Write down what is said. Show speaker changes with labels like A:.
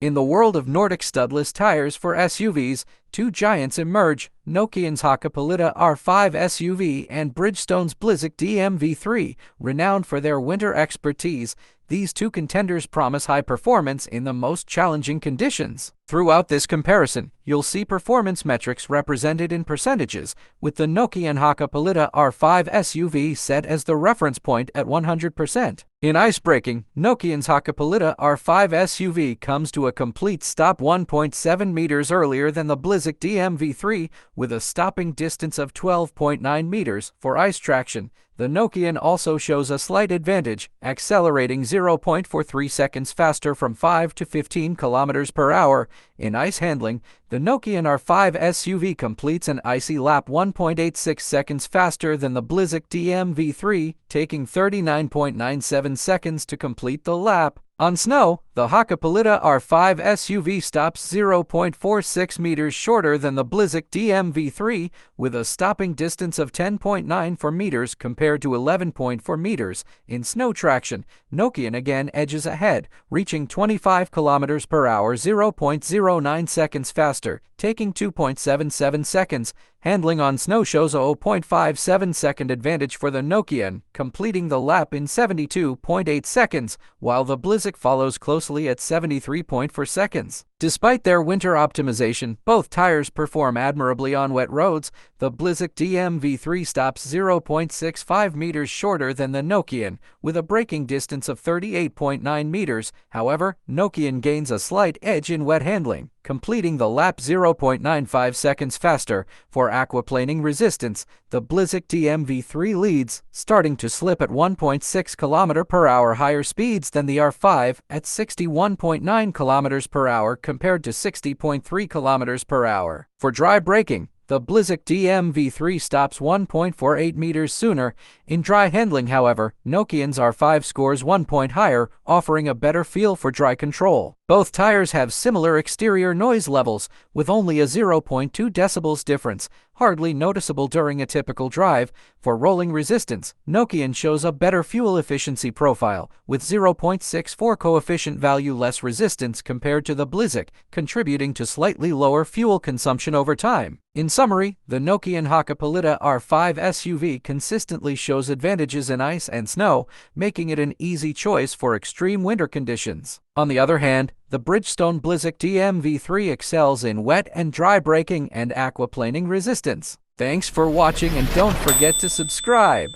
A: In the world of Nordic studless tires for SUVs, two giants emerge: Nokian's Hakkapeliitta R5 SUV and Bridgestone's Blizzak DM V3. Renowned for their winter expertise, these two contenders promise high performance in the most challenging conditions. Throughout this comparison, you'll see performance metrics represented in percentages, with the Nokian Hakkapeliitta R5 SUV set as the reference point at 100%. In Icebreaking, Nokian's Hakkapeliitta R5 SUV comes to a complete stop 1.7 meters earlier than the Blizzak DM V3, with a stopping distance of 12.9 meters for ice traction. The Nokian also shows a slight advantage, accelerating 0.43 seconds faster from 5 to 15 kilometers per hour. In ice handling, the Nokian R5 SUV completes an icy lap 1.86 seconds faster than the Blizzak DM V3, taking 39.97 seconds to complete the lap. On snow, the Hakkapeliitta R5 SUV stops 0.46 meters shorter than the Blizzak DM V3, with a stopping distance of 10.94 meters compared to 11.4 meters. In snow traction, Nokian again edges ahead, reaching 25 kilometers per hour 0.09 seconds faster, taking 2.77 seconds. Handling on snow shows a 0.57 second advantage for the Nokian, completing the lap in 72.8 seconds, while the Blizzak follows closely at 73.4 seconds. Despite their winter optimization, both tires perform admirably on wet roads. The Blizzak DM V3 stops 0.65 meters shorter than the Nokian, with a braking distance of 38.9 meters. However, Nokian gains a slight edge in wet handling, completing the lap 0.95 seconds faster. For aquaplaning resistance, the Blizzak DM V3 leads, starting to slip at 1.6 km per hour higher speeds than the R5 at 61.9 km per hour compared to 60.3 km per hour. For dry braking, the Blizzak DM V3 stops 1.48 meters sooner. In dry handling, however, Nokian's R5 scores 1 point higher, offering a better feel for dry control. Both tires have similar exterior noise levels, with only a 0.2 decibels difference, hardly noticeable during a typical drive. For rolling resistance, Nokian shows a better fuel efficiency profile, with 0.64 coefficient value less resistance compared to the Blizzak, contributing to slightly lower fuel consumption over time. In summary, the Nokian Hakkapeliitta R5 SUV consistently shows advantages in ice and snow, making it an easy choice for extreme winter conditions. On the other hand, the Bridgestone Blizzak DM V3 excels in wet and dry braking and aquaplaning resistance. Thanks for watching, and don't forget to subscribe.